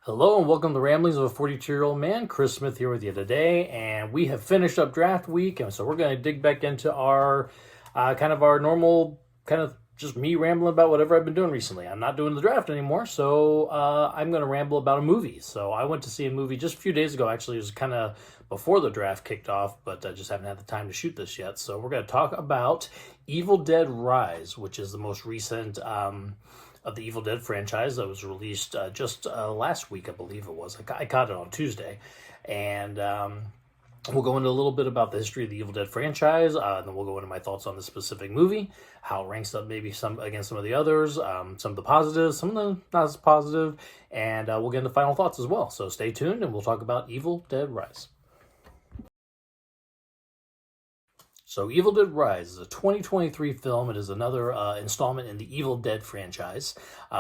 Hello and welcome to the Ramblings of a 42-year-old man. Chris Smith here with you today, and we have finished up draft week, and so we're going to dig back into our our normal just me rambling about whatever I've been doing recently. I'm not doing the draft anymore, so I'm going to ramble about a movie. So I went to see a movie just a few days ago. Actually, it was kind of before the draft kicked off, but I just haven't had the time to shoot this yet. So we're going to talk about Evil Dead Rise, which is the most recent of the Evil Dead franchise that was released just last week, I believe it was. I caught it on Tuesday. And we'll go into a little bit about the history of the Evil Dead franchise, and then we'll go into my thoughts on the specific movie, how it ranks up maybe some against some of the others, some of the positives, some of the not as positive, and we'll get into final thoughts as well. So stay tuned, and we'll talk about Evil Dead Rise. So Evil Dead Rise is a 2023 film. It is another installment in the Evil Dead franchise,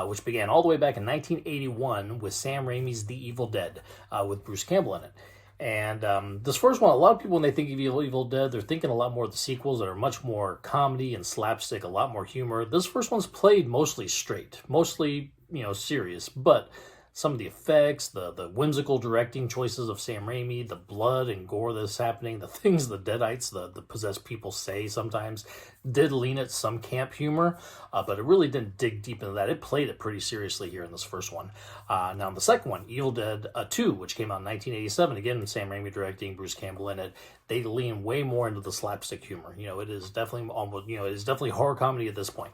which began all the way back in 1981 with Sam Raimi's The Evil Dead, with Bruce Campbell in it. And this first one, a lot of people, when they think of Evil Dead, they're thinking a lot more of the sequels that are much more comedy and slapstick, a lot more humor. This first one's played mostly straight, mostly, serious, but some of the effects, the whimsical directing choices of Sam Raimi, the blood and gore that's happening, the things the Deadites, the possessed people say sometimes, did lean at some camp humor, but it really didn't dig deep into that. It played it pretty seriously here in this first one. Now, in the second one, Evil Dead 2, which came out in 1987, again, Sam Raimi directing, Bruce Campbell in it, they lean way more into the slapstick humor. It is definitely horror comedy at this point.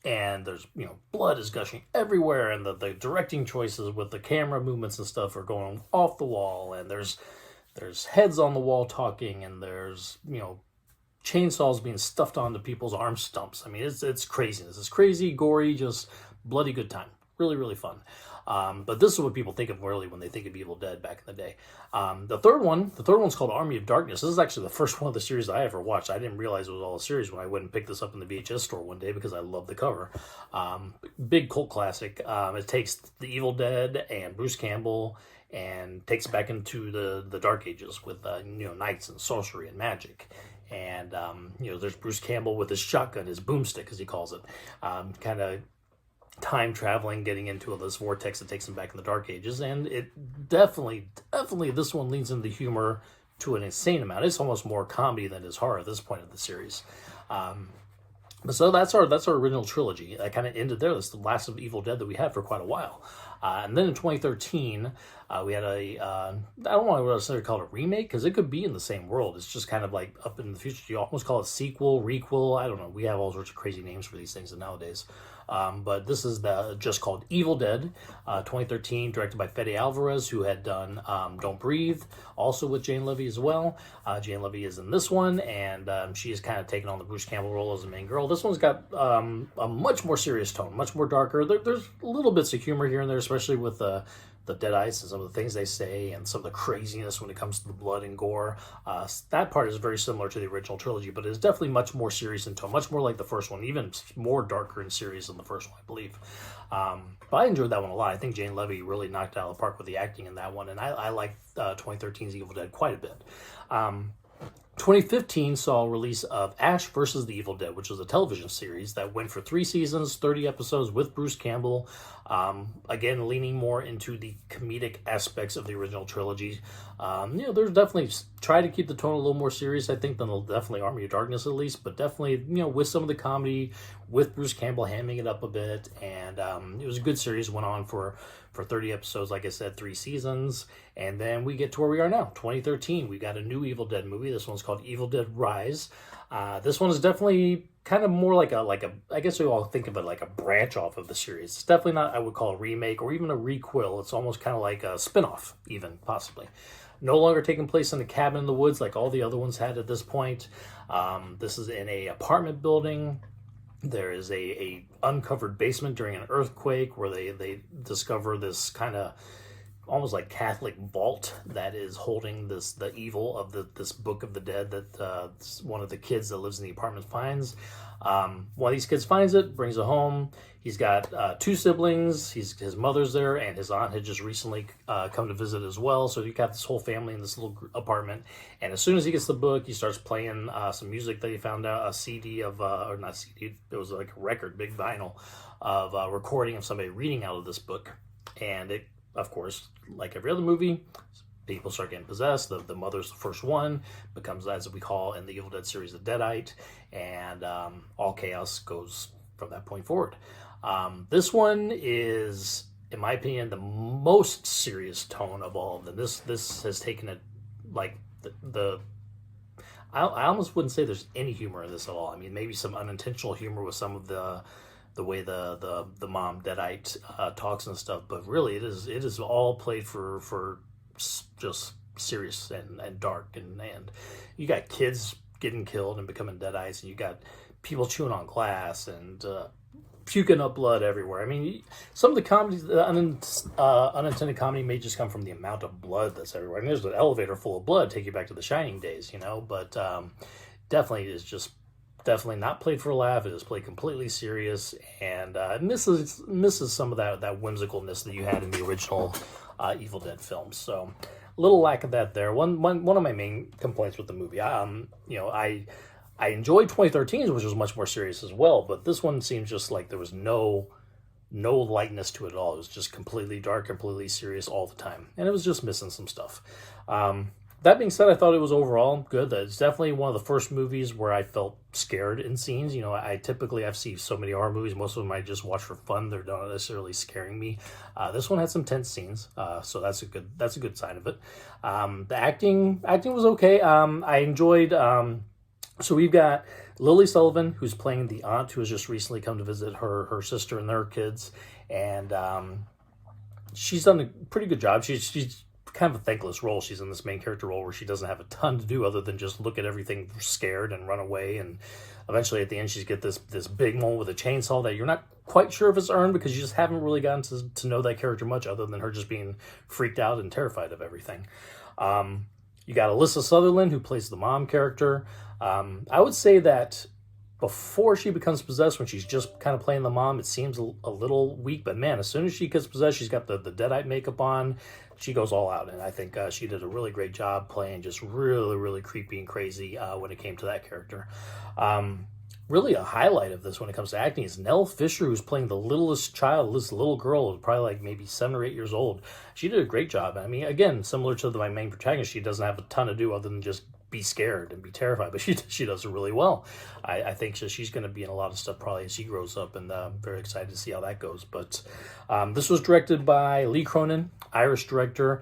And there's, blood is gushing everywhere, and the directing choices with the camera movements and stuff are going off the wall, and there's heads on the wall talking, and there's, chainsaws being stuffed onto people's arm stumps. I mean, it's craziness. It's crazy, gory, just bloody good time. Really, really fun. But this is what people think of really when they think of Evil Dead back in the day. The third one's called Army of Darkness. This is actually the first one of the series I ever watched. I didn't realize it was all a series when I went and picked this up in the VHS store one day because I love the cover. Big cult classic. It takes the Evil Dead and Bruce Campbell and takes it back into the Dark Ages with knights and sorcery and magic. And there's Bruce Campbell with his shotgun, his boomstick as he calls it, kind of time traveling, getting into this vortex that takes him back in the Dark Ages, and it definitely this one leans into humor to an insane amount. It's almost more comedy than it is horror at this point of the series. But so that's our original trilogy. That kind of ended there. That's the last of Evil Dead that we had for quite a while. And then in 2013, we had I don't want to necessarily call it a remake, because it could be in the same world. It's just kind of like up in the future. You almost call it sequel, requel. I don't know. We have all sorts of crazy names for these things nowadays. But this is just called Evil Dead, 2013, directed by Fede Alvarez, who had done Don't Breathe, also with Jane Levy as well. Jane Levy is in this one, and she is kind of taking on the Bruce Campbell role as the main girl. This one's got a much more serious tone, much more darker. There's little bits of humor here and there, especially with the Deadites and some of the things they say and some of the craziness when it comes to the blood and gore. That part is very similar to the original trilogy, but it's definitely much more serious in tone, much more like the first one, even more darker and serious than the first one, I believe. But I enjoyed that one a lot. I think Jane Levy really knocked it out of the park with the acting in that one, and I like 2013's Evil Dead quite a bit. 2015 saw a release of Ash vs. the Evil Dead, which was a television series that went for 3 seasons, 30 episodes with Bruce Campbell. Again, leaning more into the comedic aspects of the original trilogy. There's definitely try to keep the tone a little more serious, I think, than definitely Army of Darkness at least, but definitely, with some of the comedy, with Bruce Campbell hamming it up a bit, and it was a good series. Went on for 30 episodes, like I said, 3 seasons, and then we get to where we are now, 2013. We got a new Evil Dead movie. This one's called Evil Dead Rise. This one is definitely kind of more like a I guess we all think of it like a branch off of the series. It's definitely not, I would call, a remake or even a requel. It's almost kind of like a spin-off, even, possibly. No longer taking place in a cabin in the woods like all the other ones had at this point. This is in a apartment building. There is a uncovered basement during an earthquake where they discover this kind of almost like Catholic vault that is holding the evil of this Book of the Dead that one of the kids that lives in the apartment finds. One of these kids finds it, brings it home. He's got 2 siblings. His mother's there, and his aunt had just recently come to visit as well. So you got this whole family in this little apartment. And as soon as he gets the book, he starts playing some music that he found out, a CD of, or not CD, it was like a record, big vinyl, of a recording of somebody reading out of this book. And it, of course, like every other movie, people start getting possessed. The mother's the first one, becomes, as we call in the Evil Dead series, a Deadite, and all chaos goes from that point forward. This one is, in my opinion, the most serious tone of all of them. This has taken it like the I almost wouldn't say there's any humor in this at all. I mean, maybe some unintentional humor with some of the way the mom Deadite talks and stuff, but really it is all played for just serious and dark, and you got kids getting killed and becoming Deadites, and you got people chewing on glass and puking up blood everywhere. I mean, some of the comedies, the unintended comedy may just come from the amount of blood that's everywhere. I mean, there's an elevator full of blood, take you back to the Shining days, you know, but definitely is just definitely not played for a laugh. It is played completely serious, and misses some of that whimsicalness that you had in the original Evil Dead films. So a little lack of that there. One of my main complaints with the movie, I enjoyed 2013's, which was much more serious as well, but this one seems just like there was no lightness to it at all. It was just completely dark, completely serious all the time, and it was just missing some stuff. That being said, I thought it was overall good. It's definitely one of the first movies where I felt scared in scenes. You know, I've seen so many horror movies. Most of them I just watch for fun. They're not necessarily scaring me. This one had some tense scenes, so that's a good sign of it. The acting was okay. I enjoyed. So we've got Lily Sullivan, who's playing the aunt who has just recently come to visit her sister and their kids, and she's done a pretty good job. She's kind of a thankless role. She's in this main character role where she doesn't have a ton to do other than just look at everything scared and run away, and eventually at the end she's get this big moment with a chainsaw that you're not quite sure if it's earned because you just haven't really gotten to know that character much other than her just being freaked out and terrified of everything. You got Alyssa Sutherland, who plays the mom character. I would say that before she becomes possessed, when she's just kind of playing the mom, it seems a little weak. But man, as soon as she gets possessed, she's got the Deadite makeup on. She goes all out. And I think she did a really great job playing just really, really creepy and crazy when it came to that character. Really a highlight of this when it comes to acting is Nell Fisher, who's playing the littlest child, this little girl, probably like maybe 7 or 8 years old. She did a great job. I mean, again, similar to my main protagonist, she doesn't have a ton to do other than just be scared and be terrified, but she does it really well. I think she's going to be in a lot of stuff probably as she grows up, and I'm very excited to see how that goes. But this was directed by Lee Cronin, Irish director.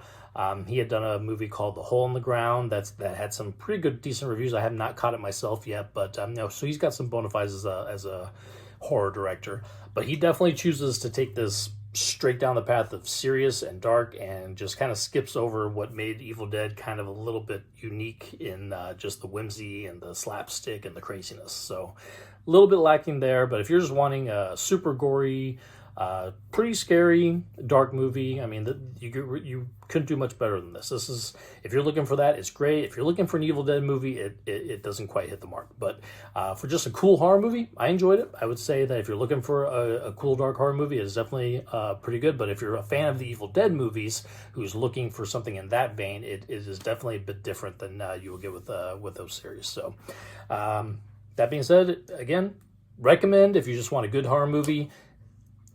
He had done a movie called The Hole in the Ground that had some pretty good, decent reviews. I have not caught it myself yet, but so he's got some bona fides as a horror director. But he definitely chooses to take this straight down the path of serious and dark, and just kind of skips over what made Evil Dead kind of a little bit unique in just the whimsy and the slapstick and the craziness. So a little bit lacking there, but if you're just wanting a super gory, pretty scary, dark movie, I mean, you couldn't do much better than this. This is, if you're looking for that, it's great. If you're looking for an Evil Dead movie, it doesn't quite hit the mark. But for just a cool horror movie, I enjoyed it. I would say that if you're looking for a cool dark horror movie, it's definitely pretty good. But if you're a fan of the Evil Dead movies who's looking for something in that vein, it is definitely a bit different than you will get with those series. So that being said, again, recommend if you just want a good horror movie.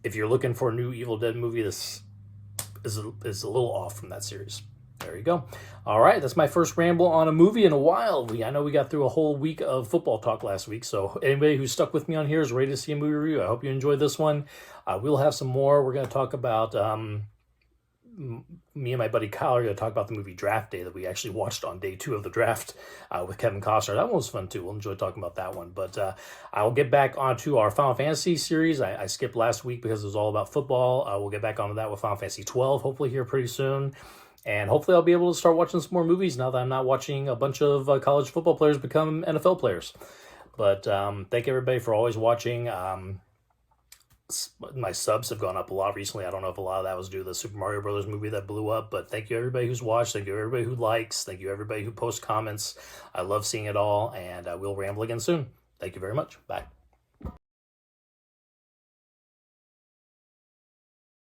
If you're looking for a new Evil Dead movie, this is a little off from that series. There you go. All right, that's my first ramble on a movie in a while. I know we got through a whole week of football talk last week, so anybody who's stuck with me on here is ready to see a movie review. I hope you enjoyed this one. We'll have some more. We're going to talk about... me and my buddy Kyle are going to talk about the movie Draft Day that we actually watched on day 2 of the draft with Kevin Costner. That one was fun too. We'll enjoy talking about that one. But I'll get back onto our Final Fantasy series. I skipped last week because it was all about football. We'll get back onto that with Final Fantasy 12, hopefully here pretty soon. And hopefully I'll be able to start watching some more movies now that I'm not watching a bunch of college football players become NFL players. But thank everybody for always watching. My subs have gone up a lot recently. I don't know if a lot of that was due to the Super Mario Brothers movie that blew up, but thank you everybody who's watched. Thank you everybody who likes. Thank you everybody who posts comments. I love seeing it all, and we'll ramble again soon. Thank you very much. Bye.